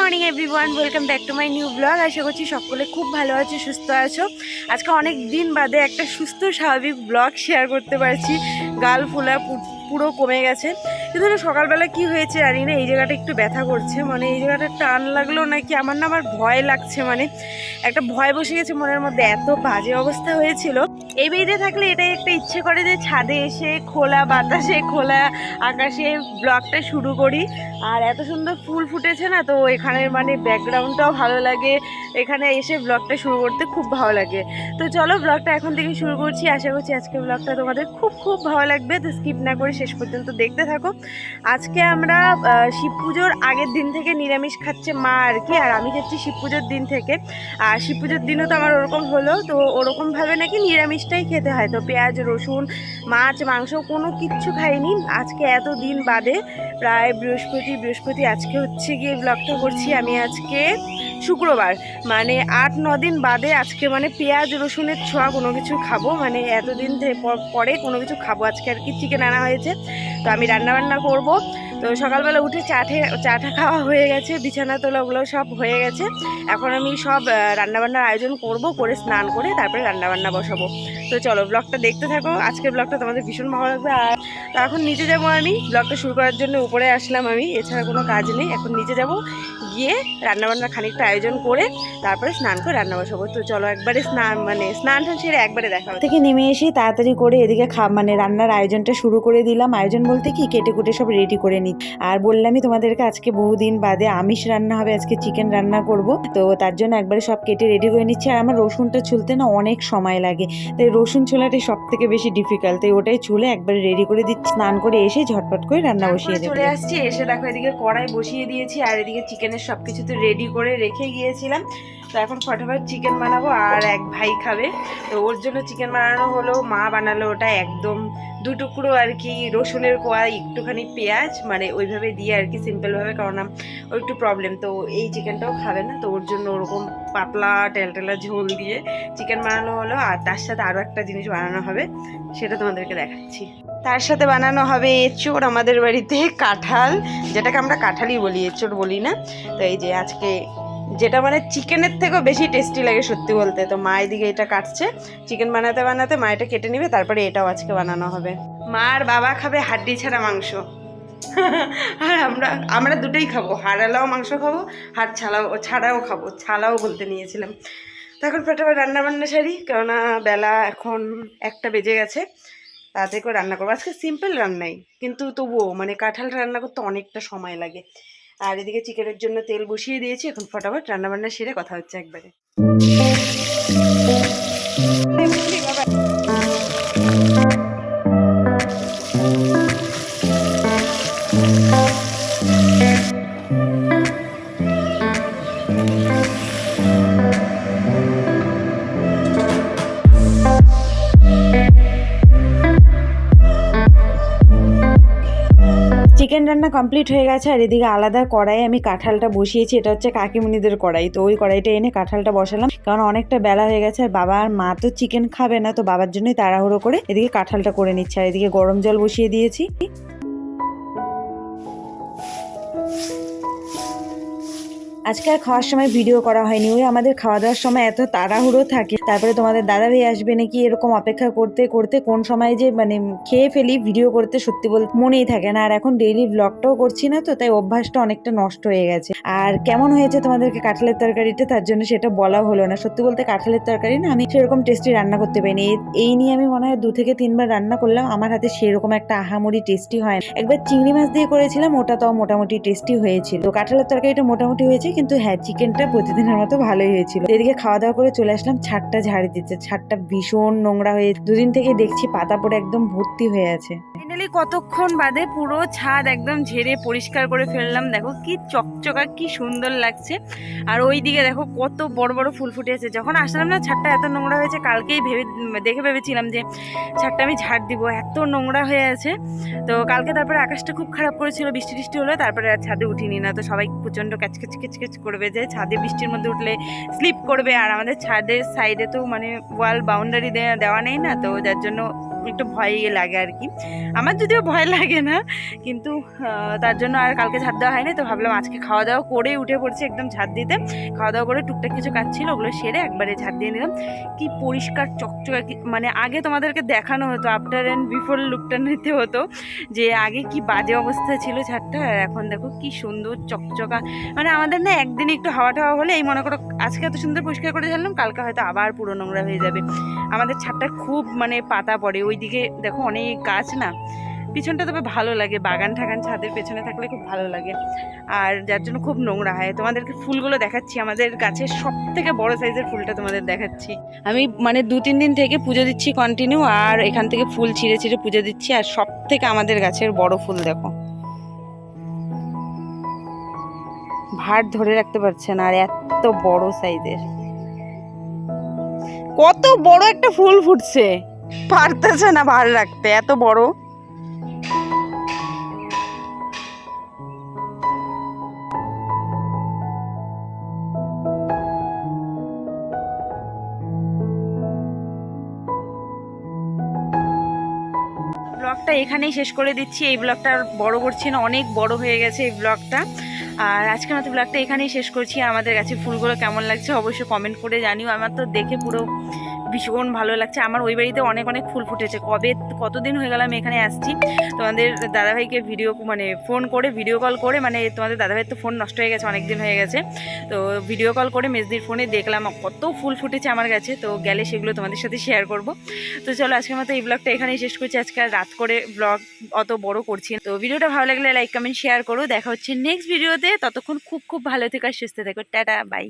Morning everyone, welcome back to my new blog. আশা করছি সকলে খুব ভালো আছো, সুস্থ আছো। আজকে অনেক দিন বাদে একটা সুস্থ স্বাভাবিক ব্লগ শেয়ার করতে পারছি। গাল ফোলা পুরো কমে গেছে, কিন্তু সকালবেলা কি হয়েছে জানি না, এই জায়গাটা একটু ব্যথা করছে, মানে এই জায়গাটা টান লাগলো নাকি আমার ভয় লাগছে, মানে একটা ভয় বসে গেছে মনের মধ্যে, এত বাজে অবস্থা হয়েছিল। এই বেরিয়ে থাকলে এটাই একটা ইচ্ছে করে যে ছাদে এসে খোলা বাতাসে খোলা আকাশে ব্লগটা শুরু করি। আর এত সুন্দর ফুল ফুটেছে না, তো এখানের মানে ব্যাকগ্রাউন্ডটাও ভালো লাগে, এখানে এসে ব্লগটা শুরু করতে খুব ভালো লাগে। তো চলো ব্লগটা এখন থেকে শুরু করছি। আশা করছি আজকে ব্লগটা তোমাদের খুব খুব ভালো লাগবে, তো স্কিপ না করে শেষ পর্যন্ত দেখতে থাকো। আজকে আমরা শিব পুজোর আগের দিন থেকে নিরামিষ খাচ্ছে মা আর কি, আর আমি খাচ্ছি শিব পুজোর দিন থেকে। আর শিব পুজোর দিনও তো আমার ওরকম হলো, তো ওরকমভাবে নাকি নিরামিষটাই খেতে হয়, তো পেঁয়াজ রসুন মাছ মাংস কোনো কিচ্ছু খাইনি আজকে এত দিন বাদে। প্রায় বৃহস্পতি আজকে হচ্ছে গিয়ে ব্লগটা করছি আমি আজকে শুক্রবার, মানে 8-9 দিন বাদে আজকে মানে পেঁয়াজ রসুনের ছোঁয়া কোনো কিছু খাবো, মানে এতদিন পরে কোনো কিছু খাবো আজকে আর কি। চিকেন আনা হয়েছে, তো আমি রান্নাবান্না করব। তো সকালবেলা উঠে চাটা খাওয়া হয়ে গেছে, বিছানা তোলা ওগুলো সব হয়ে গেছে। এখন আমি সব রান্নাবান্নার আয়োজন করব, করে স্নান করে তারপরে রান্নাবান্না বসাবো। তো চলো ব্লগটা দেখতে থাকো, আজকের ব্লগটা তোমাদের ভীষণ ভালো লাগবে। আর তো এখন নিচে যাবো, আমি ব্লগটা শুরু করার জন্য উপরে আসলাম, আমি এছাড়া কোনো কাজ নেই। এখন নিচে যাব, গিয়ে রান্নাবান্নার খানিকটা আয়োজন করে তারপরে স্নান করে রান্না বসাবো। তো চলো একবারে স্নান সেরে একবারে দেখা থেকে নেমে এসে তাড়াতাড়ি করে এদিকে মানে রান্নার আয়োজনটা শুরু করে দিলাম। আয়োজন বলতে কি, কেটে কুটে সব রেডি করে নিই। আর বললামই তোমাদেরকে আজকে বহুদিন বাদে আমিষ রান্না হবে, আজকে চিকেন রান্না করব, তো তার জন্য একবারে সব কেটে রেডি করে নিচ্ছি। আর আমার রসুনটা ছুলতে না অনেক সময় লাগে, তাই রসুন ছোলাটাই সব থেকে বেশি ডিফিকাল্ট, তাই ওটাই ছুলে একবারে রেডি করে দিচ্ছি। স্নান করে এসে ঝটপট করে রান্না বসিয়ে চলে আসছি। এসে দেখো এদিকে কড়াই বসিয়ে দিয়েছি, আর এদিকে চিকেনের সব কিছু তো রেডি করে রেখে গিয়েছিলাম। তো এখন ফটাফট চিকেন বানাবো, আর এক ভাই খাবে, তো ওর জন্য চিকেন বানানো হলো। মা বানালো ওটা একদম 2 টুকরো আর কি রসুনের কোয়া, একটুখানি পেঁয়াজ, মানে ওইভাবে দিয়ে আর কি সিম্পলভাবে, কারণ ও একটু প্রবলেম, তো এই চিকেনটাও খাবে না, তো ওর জন্য ওরকম পাতলা টেলটেলা ঝোল দিয়ে চিকেন বানানো হলো। আর তার সাথে আরও একটা জিনিস বানানো হবে, সেটা তোমাদেরকে দেখাচ্ছি। তার সাথে বানানো হবে এঁচোড়, আমাদের বাড়িতে কাঁঠাল, যেটাকে আমরা কাঁঠালই বলি, এঁচোড় বলি না। তো এই যে আজকে যেটা মানে চিকেনের থেকেও বেশি টেস্টি লাগে সত্যি বলতে, তো মা এদিকে এটা কাটছে। চিকেন বানাতে বানাতে মা এটা কেটে নিবে, তারপরে এটাও আজকে বানানো হবে। মা আর বাবা খাবে হাড্ডি ছাড়া মাংস, আর আমরা দুটোই খাবো, হাড়ালাও মাংস খাবো, হাড় ছাড়াও খাবো, ছালাও বলতে নিয়েছিলাম। তো এখন ফটাফট রান্নাবান্না সারি, কেননা বেলা এখন 1টা বেজে গেছে। তাড়াতাড়ি করে রান্না করবো, আজকে সিম্পল রান্নাই, কিন্তু তবুও মানে কাঁঠাল রান্না করতে অনেকটা সময় লাগে। আর এদিকে চিকেনের জন্য তেল বসিয়ে দিয়েছি, এখন ফটাফট রান্নাবান্না সেরে কথা হচ্ছে একবারে। চিকেন রান্না কমপ্লিট হয়ে গেছে, আর এদিকে আলাদা কড়াই আমি কাঁঠালটা বসিয়েছি, এটা হচ্ছে কাকিমুনিদের কড়াই, তো ওই কড়াইটা এনে কাঁঠালটা বসালাম, কারণ অনেকটা বেলা হয়ে গেছে, আর বাবা আর মা তো চিকেন খাবে না, তো বাবার জন্যই তাড়াহুড়ো করে এদিকে কাঁঠালটা করে নিচ্ছে। আর এদিকে গরম জল বসিয়ে দিয়েছি। আজকে আর খাওয়ার সময় ভিডিও করা হয়নি, ওই আমাদের খাওয়া দাওয়ার সময় এত তাড়াহুড়ো থাকে, তারপরে তোমাদের দাদাভাই আসবে নাকি এরকম অপেক্ষা করতে করতে কোন সময় যে মানে খেয়ে ফেলি, ভিডিও করতে সত্যি বলতে মনেই থাকে না। আর এখন ডেইলি ব্লগটাও করছি না, তো তাই অভ্যাসটা অনেকটা নষ্ট হয়ে গেছে। আর কেমন হয়েছে তোমাদেরকে কাঁঠালের তরকারিটা, তার জন্য সেটা বলা হলো না। সত্যি বলতে কাঁঠালের তরকারি না আমি সেরকম টেস্টি রান্না করতে পারিনি, এই নিয়ে আমি মনে হয় 2 থেকে 3 বার রান্না করলাম, আমার হাতে সেরকম একটা আহামরি টেস্টি হয় না। একবার চিংড়ি মাছ দিয়ে করেছিলাম, ওটা তাও মোটামুটি টেস্টি হয়েছিল। তো কাঁঠালের তরকারিটা মোটামুটি হয়েছে, কিন্তু হ্যাঁ চিকেনটা প্রতিদিনের মতো ভালোই হয়েছিল। এদিকে খাওয়া দাওয়া করে চলে আসলাম ছাদটা ঝাড়ি দিতে, ছাদটা ভীষণ নোংরা হয়ে 2 দিন থেকে দেখছি পাতা পড়ে একদম ভর্তি হয়ে আছে। ফাইনালি কতক্ষণ বাদে পুরো ছাদ একদম ঝেড়ে পরিষ্কার করে ফেললাম, দেখো কি চকচকা, কি সুন্দর লাগছে। আর ওই দিকে দেখো কত বড় বড় ফুল ফুটে আছে। যখন আসলাম না ছাদটা এত নোংরা হয়েছে, কালকেই ভেবেছিলাম যে ছাদটা আমি ঝাড় দিব, এত নোংরা হয়ে আছে। তো কালকে তারপরে আকাশটা খুব খারাপ করেছিল, বৃষ্টি টিষ্টি হলো, তারপরে আর ছাদে উঠিনি না, তো সবাই প্রচণ্ড ক্যাচকেচ করবে যে ছাদে বৃষ্টির মধ্যে উঠলে স্লিপ করবে। আর আমাদের ছাদের সাইডে তো মানে ওয়াল বাউন্ডারি দেওয়া নেই না, তো যার জন্য একটু ভয় লাগে আর কি। আমার যদিও ভয় লাগে না, কিন্তু তার জন্য আর কালকে ঝাড় দেওয়া হয়নি। তো ভাবলাম আজকে খাওয়া দাওয়া করে উঠে পড়ছি একদম ঝাড় দিতে। খাওয়া দাওয়া করে টুকটাক কিছু কাজ ছিল, ওগুলো সেরে একবারে ঝাড় দিয়ে নিলাম। কি পরিষ্কার চকচকা, মানে আগে তোমাদেরকে দেখানো হতো, আফটার অ্যান্ড বিফোর লুকটা নিতে হতো যে আগে কি বাজে অবস্থা ছিল ঝাড়টা, আর এখন দেখো কি সুন্দর চকচকা। মানে আমাদের না একদিন একটু হাওয়া টাওয়া হলে, এই মনে করো আজকে এত সুন্দর পরিষ্কার করে ঝাড়লাম, কালকে হয়তো আবার পুরো নোংরা হয়ে যাবে। আমাদের ছাদটা খুব মানে পাতা পড়ে, ওইদিকে দেখো অনেক গাছ না, পিছনটা তবে ভালো লাগে, বাগান ঠাগান ছাদের পেছনে থাকলে খুব ভালো লাগে, আর যার জন্য খুব নোংরা হয়। তোমাদেরকে ফুলগুলো দেখাচ্ছি, আমাদের গাছের সব থেকে বড় সাইজের ফুলটা তোমাদের দেখাচ্ছি। আমি মানে 2-3 দিন থেকে পুজো দিচ্ছি কন্টিনিউ, আর এখান থেকে ফুল ছিঁড়ে ছিঁড়ে পুজো দিচ্ছি। আর সব থেকে আমাদের গাছের বড় ফুল দেখো, ভার ধরে রাখতে পারছে না, আর এত বড় সাইজের, কত বড় একটা ফুল ফুটছে, পারতেছে না ভার রাখতে, এত বড়। ব্লগটা এখানেই শেষ করে দিচ্ছি, এই ব্লগটা আর বড় করছি না, অনেক বড় হয়ে গেছে এই ব্লগটা। আর আজকের মতো ব্লগটা এখানেই শেষ করছি। আমাদের কাছে ফুলগুলো কেমন লাগছে অবশ্যই কমেন্ট করে জানিও। আমার তো দেখে পুরো ভীষণ ভালো লাগছে। আমার ওই বাড়িতে অনেক অনেক ফুল ফুটেছে, কতদিন হয়ে গেল আমি এখানে আসছি। তোমাদের দাদাভাইকে মানে ফোন করে ভিডিও কল করে, মানে তোমাদের দাদাভাইয়ের তো ফোন নষ্ট হয়ে গেছে, অনেক দিন হয়ে গেছে, তো ভিডিও কল করে মেজদির ফোনে দেখলাম কত ফুল ফুটেছে আমার কাছে। তো গেলে সেগুলো তোমাদের সাথে শেয়ার করব। তো চলো আজকের মতো এই ব্লগটা এখানেই শেষ করছি। আজকে আর রাত করে ব্লগ অত বড় করছি। তো ভিডিওটা ভালো লাগলে লাইক কমেন্ট শেয়ার করো। দেখা হচ্ছে নেক্সট ভিডিওতে, ততক্ষণ খুব খুব ভালো থেকো আর সুস্থ থেকো। Tata bye.